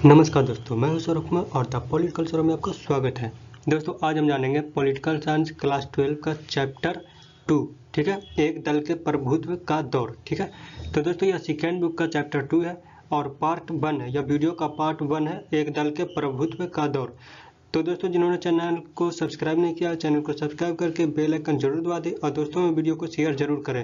नमस्कार दोस्तों, मैं हूं सौरभ कुमार और द पॉलिटिकल शो में आपका स्वागत है। दोस्तों आज हम जानेंगे पॉलिटिकल साइंस क्लास 12 का चैप्टर 2, ठीक है, एक दल के प्रभुत्व का दौर। ठीक है, तो दोस्तों यह सेकेंड बुक का चैप्टर 2 है और पार्ट 1 है, यह वीडियो का पार्ट 1 है, एक दल के प्रभुत्व का दौर। तो दोस्तों जिन्होंने चैनल को सब्सक्राइब नहीं किया, चैनल को सब्सक्राइब करके बेल आइकन जरूर दबा दें और दोस्तों में वीडियो को शेयर जरूर करें।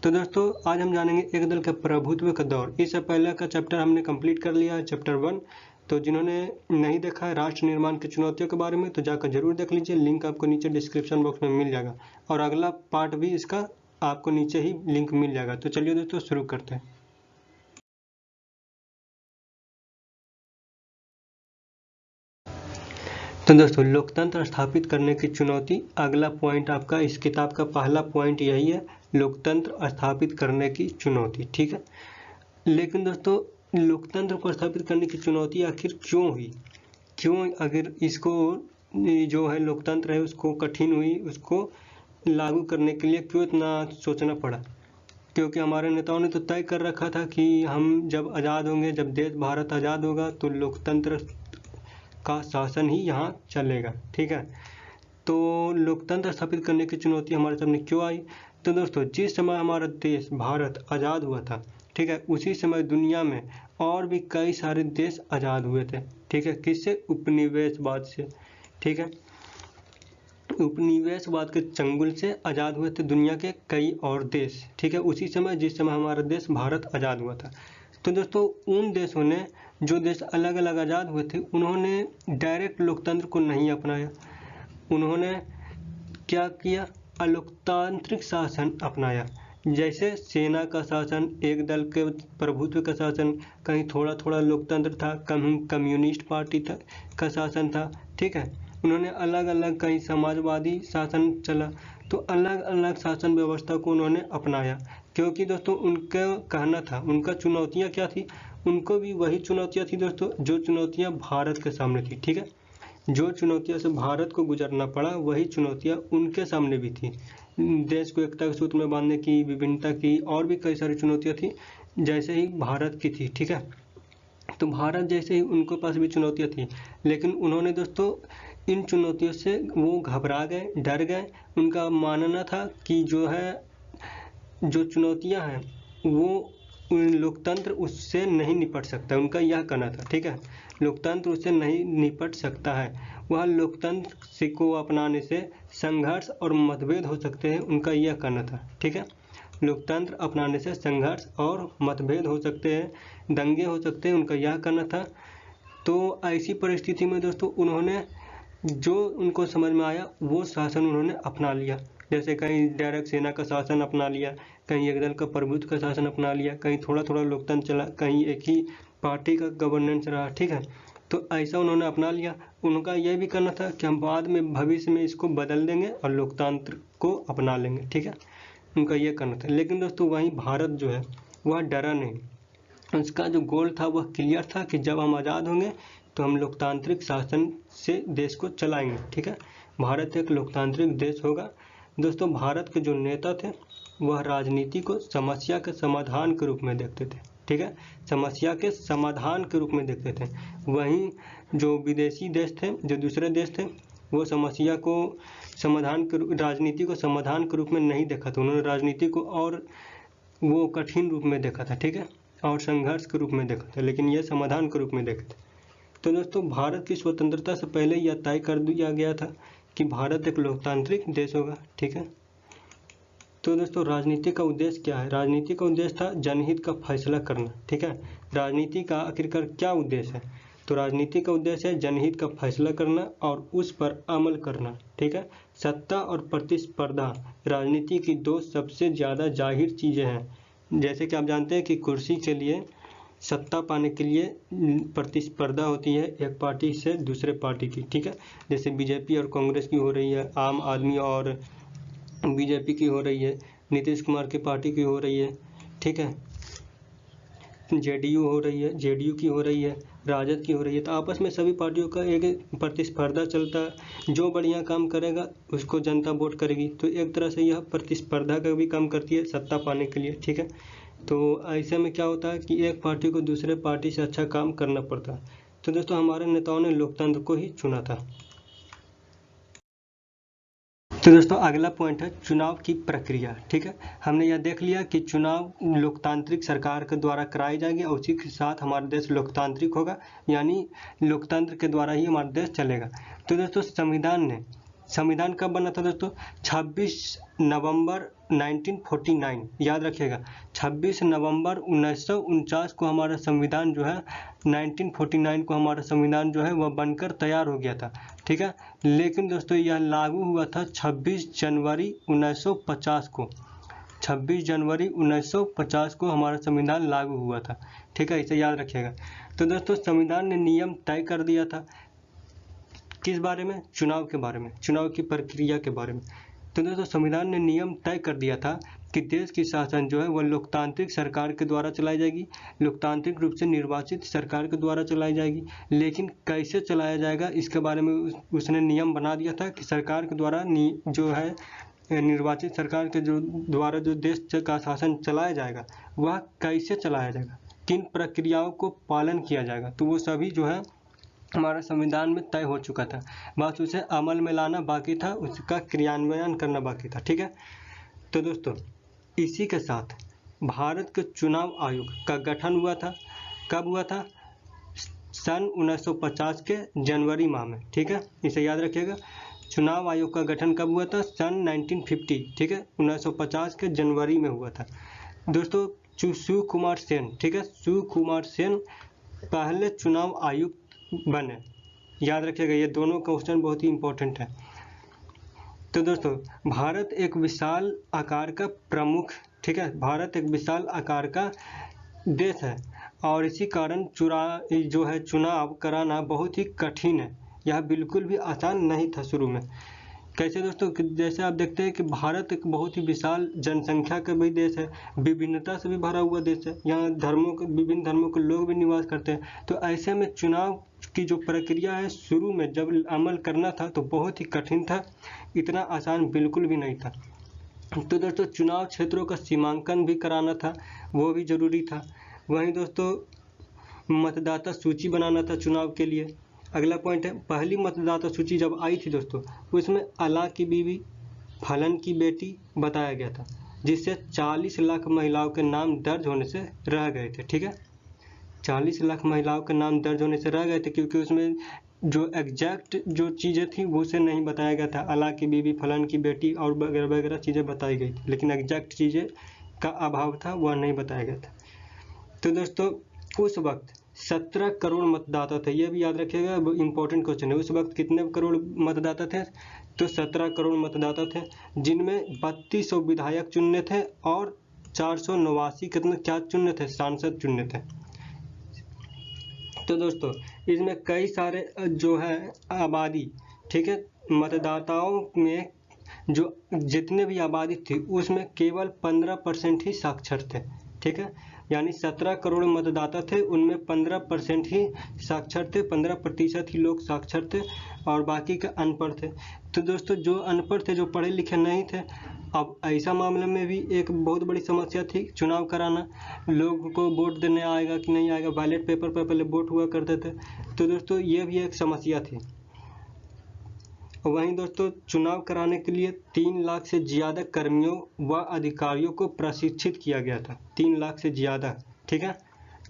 तो दोस्तों आज हम जानेंगे एक दल के प्रभुत्व का दौर। इससे पहले का चैप्टर हमने कंप्लीट कर लिया है, चैप्टर 1। तो जिन्होंने नहीं देखा है राष्ट्र निर्माण की चुनौतियों के बारे में तो जाकर जरूर देख लीजिए, लिंक आपको नीचे डिस्क्रिप्शन बॉक्स में मिल जाएगा और अगला पार्ट भी इसका आपको नीचे ही लिंक मिल जाएगा। तो चलिए दोस्तों शुरू करते हैं। तो दोस्तों लोकतंत्र स्थापित करने की चुनौती, अगला पॉइंट आपका इस किताब का पहला पॉइंट यही है, लोकतंत्र स्थापित करने की चुनौती। ठीक है, लेकिन दोस्तों लोकतंत्र को स्थापित करने की चुनौती आखिर क्यों हुई, क्यों अगर इसको जो है लोकतंत्र है उसको कठिन हुई, उसको लागू करने के लिए क्यों इतना सोचना पड़ा? क्योंकि हमारे नेताओं ने तो तय कर रखा था कि हम जब आज़ाद होंगे, जब देश भारत आज़ाद होगा तो लोकतंत्र का शासन ही यहाँ चलेगा। ठीक है, तो लोकतंत्र स्थापित करने की चुनौती हमारे सामने क्यों आई? तो दोस्तों जिस समय हमारा देश भारत आज़ाद हुआ था, ठीक है, उसी समय दुनिया में और भी कई सारे देश आज़ाद हुए थे। ठीक है, किससे? उपनिवेशवाद से। ठीक है, उपनिवेशवाद के चंगुल से आज़ाद हुए थे दुनिया के कई और देश। ठीक है, उसी समय जिस समय हमारा देश भारत आज़ाद हुआ था। तो दोस्तों उन देशों ने, जो देश अलग अलग आज़ाद हुए थे, उन्होंने डायरेक्ट लोकतंत्र को नहीं अपनाया। उन्होंने क्या किया? अलोकतांत्रिक शासन अपनाया, जैसे सेना का शासन, एक दल के प्रभुत्व का शासन, कहीं थोड़ा थोड़ा लोकतंत्र था, कहीं कम्युनिस्ट पार्टी था का शासन था। ठीक है, उन्होंने अलग अलग, कहीं समाजवादी शासन चला, तो अलग अलग शासन व्यवस्था को उन्होंने अपनाया। क्योंकि दोस्तों उनका कहना था, उनका चुनौतियाँ क्या थी? उनको भी वही चुनौतियाँ थी दोस्तों जो चुनौतियाँ भारत के सामने थी। ठीक है, जो चुनौतियों से भारत को गुजरना पड़ा वही चुनौतियां उनके सामने भी थी। देश को एकता के सूत्र में बांधने की, विभिन्नता की, और भी कई सारी चुनौतियां थी जैसे ही भारत की थी। ठीक है, तो भारत जैसे ही उनको पास भी चुनौतियां थी, लेकिन उन्होंने दोस्तों इन चुनौतियों से वो घबरा गए, डर गए। उनका मानना था कि जो है, जो चुनौतियां हैं वो लोकतंत्र उससे नहीं निपट सकता, उनका यह कहना था। ठीक है, लोकतंत्र उससे नहीं निपट सकता है, वह लोकतंत्र को अपनाने से संघर्ष और मतभेद हो सकते हैं, उनका यह कहना था। ठीक है, लोकतंत्र अपनाने से संघर्ष और मतभेद हो सकते हैं, दंगे हो सकते हैं, उनका यह कहना था। तो ऐसी परिस्थिति में दोस्तों उन्होंने जो उनको समझ में आया वो शासन उन्होंने अपना लिया। जैसे कहीं डायरेक्ट सेना का शासन अपना लिया, कहीं एक दल का प्रभुत्व का शासन अपना लिया, कहीं थोड़ा थोड़ा लोकतंत्र चला, कहीं एक ही पार्टी का गवर्नेंस रहा। ठीक है, तो ऐसा उन्होंने अपना लिया। उनका यह भी करना था कि हम बाद में भविष्य में इसको बदल देंगे और लोकतंत्र को अपना लेंगे। ठीक है, उनका यह करना था। लेकिन दोस्तों वहीं भारत जो है वह डरा नहीं, उसका जो गोल था वह क्लियर था कि जब हम आज़ाद होंगे तो हम लोकतांत्रिक शासन से देश को चलाएंगे। ठीक है, भारत एक लोकतांत्रिक देश होगा। दोस्तों भारत के जो नेता थे वह राजनीति को समस्या के समाधान के रूप में देखते थे। ठीक है, समस्या के समाधान के रूप में देखते थे। वहीं जो विदेशी देश थे, जो दूसरे देश थे, वो समस्या को समाधान के, राजनीति को समाधान के रूप में नहीं देखा था। उन्होंने राजनीति को और वो कठिन रूप में देखा था। ठीक है, और संघर्ष के रूप में देखा था, लेकिन यह समाधान के रूप में देखा था। तो दोस्तों भारत की स्वतंत्रता से पहले यह तय कर दिया गया था कि भारत एक लोकतांत्रिक देश होगा। ठीक है, तो दोस्तों राजनीति का उद्देश्य क्या है? राजनीति का उद्देश्य था जनहित का फैसला करना। ठीक है, राजनीति का आखिरकार क्या उद्देश्य है? तो राजनीति का उद्देश्य है जनहित का फैसला करना और उस पर अमल करना। ठीक है, सत्ता और प्रतिस्पर्धा राजनीति की दो सबसे ज़्यादा जाहिर चीज़ें हैं। जैसे कि आप जानते हैं कि कुर्सी के लिए, सत्ता पाने के लिए प्रतिस्पर्धा होती है एक पार्टी से दूसरे पार्टी की। ठीक है, जैसे बीजेपी और कांग्रेस की हो रही है, आम आदमी और बीजेपी की हो रही है, नीतीश कुमार की पार्टी की हो रही है। ठीक है, जेडीयू हो रही है, जेडीयू की हो रही है, राजद की हो रही है। तो आपस में सभी पार्टियों का एक प्रतिस्पर्धा चलता है, जो बढ़िया काम करेगा उसको जनता वोट करेगी। तो एक तरह से यह प्रतिस्पर्धा का भी काम करती है सत्ता पाने के लिए। ठीक है, तो ऐसे में क्या होता है कि एक पार्टी को दूसरे पार्टी से अच्छा काम करना पड़ता है। तो दोस्तों हमारे नेताओं ने लोकतंत्र को ही चुना था। तो दोस्तों अगला पॉइंट है चुनाव की प्रक्रिया। ठीक है, हमने यह देख लिया कि चुनाव लोकतांत्रिक सरकार के द्वारा कराई जाएगी और उसी के साथ हमारा देश लोकतांत्रिक होगा, यानी लोकतंत्र के द्वारा ही हमारा देश चलेगा। तो दोस्तों संविधान कब बना था दोस्तों? 26 नवंबर 1949, याद रखिएगा 26 नवंबर 1949 को हमारा संविधान जो है 1949 को हमारा संविधान जो है वह बनकर तैयार हो गया था। ठीक है, लेकिन दोस्तों यह लागू हुआ था 26 जनवरी 1950 को। 26 जनवरी 1950 को हमारा संविधान लागू हुआ था। ठीक है, इसे याद रखिएगा। तो दोस्तों संविधान ने नियम तय कर दिया था किस बारे में? चुनाव के बारे में, चुनाव की प्रक्रिया के बारे में। तो दोस्तों संविधान ने नियम तय कर दिया था कि देश की शासन जो है वह लोकतांत्रिक सरकार के द्वारा चलाई जाएगी, लोकतांत्रिक रूप से निर्वाचित सरकार के द्वारा चलाई जाएगी। लेकिन कैसे चलाया जाएगा इसके बारे में उसने नियम बना दिया था कि सरकार के द्वारा जो है निर्वाचित सरकार के द्वारा जो देश का शासन चलाया जाएगा वह कैसे चलाया जाएगा, किन प्रक्रियाओं को पालन किया जाएगा, तो वो सभी जो है हमारा संविधान में तय हो चुका था। बस उसे अमल में लाना बाकी था, उसका क्रियान्वयन करना बाकी था। ठीक है, तो दोस्तों इसी के साथ भारत के चुनाव आयोग का गठन हुआ था। कब हुआ था? सन 1950 के जनवरी माह में। ठीक है, इसे याद रखिएगा। चुनाव आयोग का गठन कब हुआ था? सन 1950, ठीक है, 1950 के जनवरी में हुआ था। दोस्तों शिवकुमार सेन, ठीक है, शिवकुमार सेन पहले चुनाव आयुक्त बने। याद रखिएगा, ये दोनों क्वेश्चन बहुत ही इंपॉर्टेंट है। तो दोस्तों भारत एक विशाल आकार का प्रमुख, ठीक है, भारत एक विशाल आकार का देश है और इसी कारण जो है चुनाव कराना बहुत ही कठिन है। यह बिल्कुल भी आसान नहीं था शुरू में। कैसे दोस्तों? जैसे आप देखते हैं कि भारत एक बहुत ही विशाल जनसंख्या का भी देश है, विभिन्नता से भी भरा हुआ देश है, यहाँ विभिन्न धर्मों के लोग भी निवास करते हैं। तो ऐसे में चुनाव की जो प्रक्रिया है शुरू में जब अमल करना था तो बहुत ही कठिन था, इतना आसान बिल्कुल भी नहीं था। तो दोस्तों चुनाव क्षेत्रों का सीमांकन भी कराना था, वो भी जरूरी था। वहीं दोस्तों मतदाता सूची बनाना था चुनाव के लिए। अगला पॉइंट है पहली मतदाता सूची जब आई थी दोस्तों उसमें अला की बीवी, फलन की बेटी बताया गया था, जिससे 40 लाख महिलाओं के नाम दर्ज होने से रह गए थे। ठीक है, 40 लाख महिलाओं के नाम दर्ज होने से रह गए थे क्योंकि उसमें जो एग्जैक्ट जो चीज़ें थी वो उसे नहीं बताया गया था। अला की बीवी, फलन की बेटी और वगैरह वगैरह चीज़ें बताई गई थी, लेकिन एग्जैक्ट चीज़ें का अभाव था, वह नहीं बताया गया था। तो दोस्तों उस वक्त 17 करोड़ मतदाता थे, यह भी याद रखिएगा, इंपॉर्टेंट क्वेश्चन है। उस वक्त कितने करोड़ मतदाता थे? तो 17 करोड़ मतदाता थे, जिनमें 3200 विधायक चुनने थे और 489 कितने क्या चुनने थे? सांसद चुनने थे। तो दोस्तों इसमें कई सारे जो है आबादी, ठीक है, मतदाताओं में जो जितने भी आबादी थी उसमें केवल 15% ही साक्षर थे। ठीक है, यानी 17 करोड़ मतदाता थे, उनमें 15% ही साक्षर थे, 15% ही लोग साक्षर थे और बाकी के अनपढ़ थे। तो दोस्तों जो अनपढ़ थे, जो पढ़े लिखे नहीं थे, अब ऐसा मामले में भी एक बहुत बड़ी समस्या थी चुनाव कराना। लोगों को वोट देने आएगा कि नहीं आएगा, बैलेट पेपर पर पहले वोट हुआ करते थे। तो दोस्तों ये भी एक समस्या थी। वहीं दोस्तों चुनाव कराने के लिए 3 लाख से ज़्यादा कर्मियों व अधिकारियों को प्रशिक्षित किया गया था, 3 लाख से ज़्यादा। ठीक है,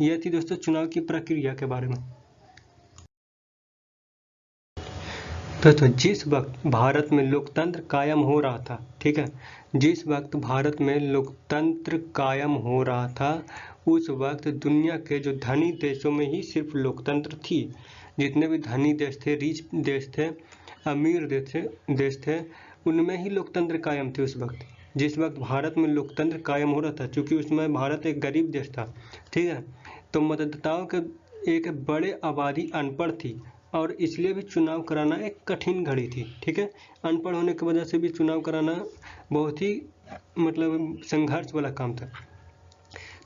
यह थी दोस्तों चुनाव की प्रक्रिया के बारे में। दोस्तों जिस वक्त भारत में लोकतंत्र कायम हो रहा था, ठीक है, जिस वक्त भारत में लोकतंत्र कायम हो रहा था उस वक्त दुनिया के जो धनी देशों में ही सिर्फ लोकतंत्र थी। जितने भी धनी देश थे, रिच देश थे, अमीर देश थे, उनमें ही लोकतंत्र कायम थे उस वक्त। जिस वक्त भारत में लोकतंत्र कायम हो रहा था, क्योंकि उसमें भारत एक गरीब देश था, ठीक है, तो मतदाताओं के एक बड़े आबादी अनपढ़ थी और इसलिए भी चुनाव कराना एक कठिन घड़ी थी। ठीक है, अनपढ़ होने की वजह से भी चुनाव कराना बहुत ही मतलब संघर्ष वाला काम था।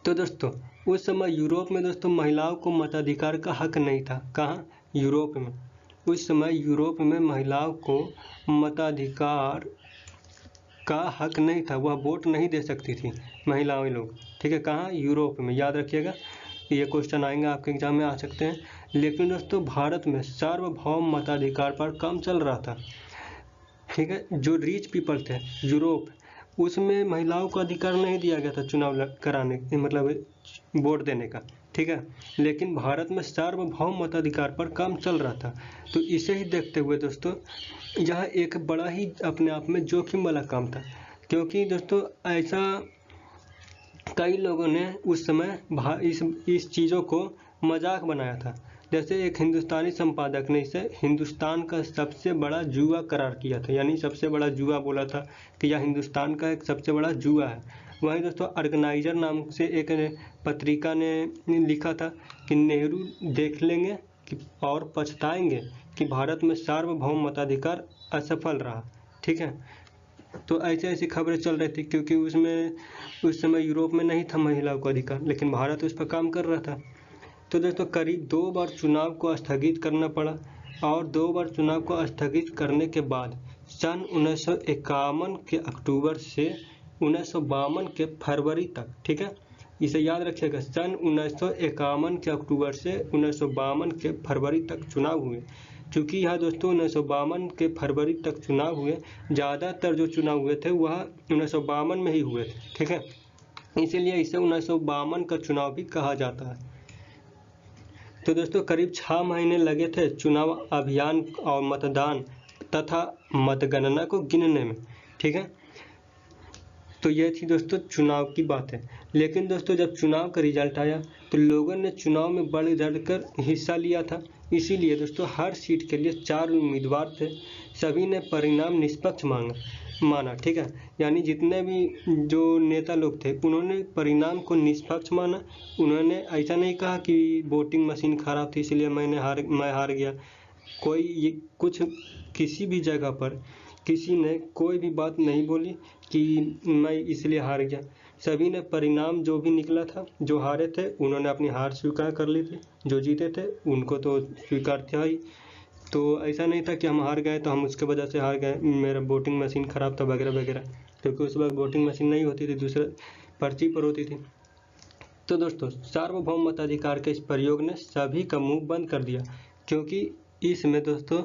तो दोस्तों उस समय यूरोप में दोस्तों महिलाओं को मताधिकार का हक नहीं था। कहाँ? यूरोप में। उस समय यूरोप में महिलाओं को मताधिकार का हक नहीं था, वह वोट नहीं दे सकती थी महिलाएं लोग। ठीक है, कहाँ? यूरोप में। याद रखिएगा, ये क्वेश्चन आएंगे आपके एग्जाम में, आ सकते हैं। लेकिन दोस्तों भारत में सार्वभौम मताधिकार पर काम चल रहा था। ठीक है, जो रिच पीपल थे यूरोप, उसमें महिलाओं को अधिकार नहीं दिया गया था चुनाव कराने मतलब वोट देने का। ठीक है, लेकिन भारत में सार्वभौम मताधिकार पर काम चल रहा था। तो इसे ही देखते हुए दोस्तों यह एक बड़ा ही अपने आप में जोखिम वाला काम था, क्योंकि दोस्तों ऐसा कई लोगों ने उस समय इस चीज़ों को मजाक बनाया था। जैसे एक हिंदुस्तानी संपादक ने इसे हिंदुस्तान का सबसे बड़ा जुआ करार किया था, यानी सबसे बड़ा जुआ बोला था कि यह हिंदुस्तान का एक सबसे बड़ा जुआ है। वहीं दोस्तों ऑर्गेनाइजर नाम से एक पत्रिका ने लिखा था कि नेहरू देख लेंगे कि और पछताएंगे कि भारत में सार्वभौम मताधिकार असफल रहा। ठीक है, तो ऐसे ऐसी खबरें चल रही थी, क्योंकि उसमें उस समय यूरोप में नहीं था महिलाओं का अधिकार, लेकिन भारत उस पर काम कर रहा था। तो दोस्तों करीब 2 बार चुनाव को स्थगित करना पड़ा, और 2 बार चुनाव को स्थगित करने के बाद सन 1951 के अक्टूबर से 1952 के फरवरी तक, ठीक है, इसे याद रखिएगा, सन 1951 के अक्टूबर से 1952 के फरवरी तक चुनाव हुए। क्योंकि यहाँ दोस्तों 1952 के फरवरी तक चुनाव हुए, ज़्यादातर जो चुनाव हुए थे वह 1952 में ही हुए थे। ठीक है, इसीलिए इसे 1952 का चुनाव भी कहा जाता है। तो दोस्तों करीब 6 महीने लगे थे चुनाव अभियान और मतदान तथा मतगणना को गिनने में। ठीक है, तो ये थी दोस्तों चुनाव की बात है। लेकिन दोस्तों जब चुनाव का रिजल्ट आया तो लोगों ने चुनाव में बढ़ चढ़कर हिस्सा लिया था। इसीलिए दोस्तों हर सीट के लिए 4 उम्मीदवार थे। सभी ने परिणाम निष्पक्ष माना। ठीक है, यानी जितने भी जो नेता लोग थे उन्होंने परिणाम को निष्पक्ष माना। उन्होंने ऐसा नहीं कहा कि वोटिंग मशीन खराब थी इसलिए मैं हार गया। किसी भी जगह पर किसी ने कोई भी बात नहीं बोली कि मैं इसलिए हार गया। सभी ने परिणाम जो भी निकला था, जो हारे थे उन्होंने अपनी हार स्वीकार कर ली थी, जो जीते थे उनको तो स्वीकार था ही। तो ऐसा नहीं था कि हम हार गए तो हम उसके वजह से हार गए, मेरा वोटिंग मशीन ख़राब था वगैरह वगैरह, क्योंकि उस वक्त वोटिंग मशीन नहीं होती थी, दूसरे पर्ची पर होती थी। तो दोस्तों सार्वभौम मताधिकार के इस प्रयोग ने सभी का मुंह बंद कर दिया, क्योंकि इसमें दोस्तों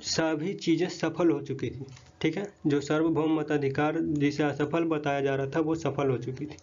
सभी चीज़ें सफल हो चुकी थी। ठीक है, जो सार्वभौम मताधिकार जिसे असफल बताया जा रहा था वो सफल हो चुकी थी।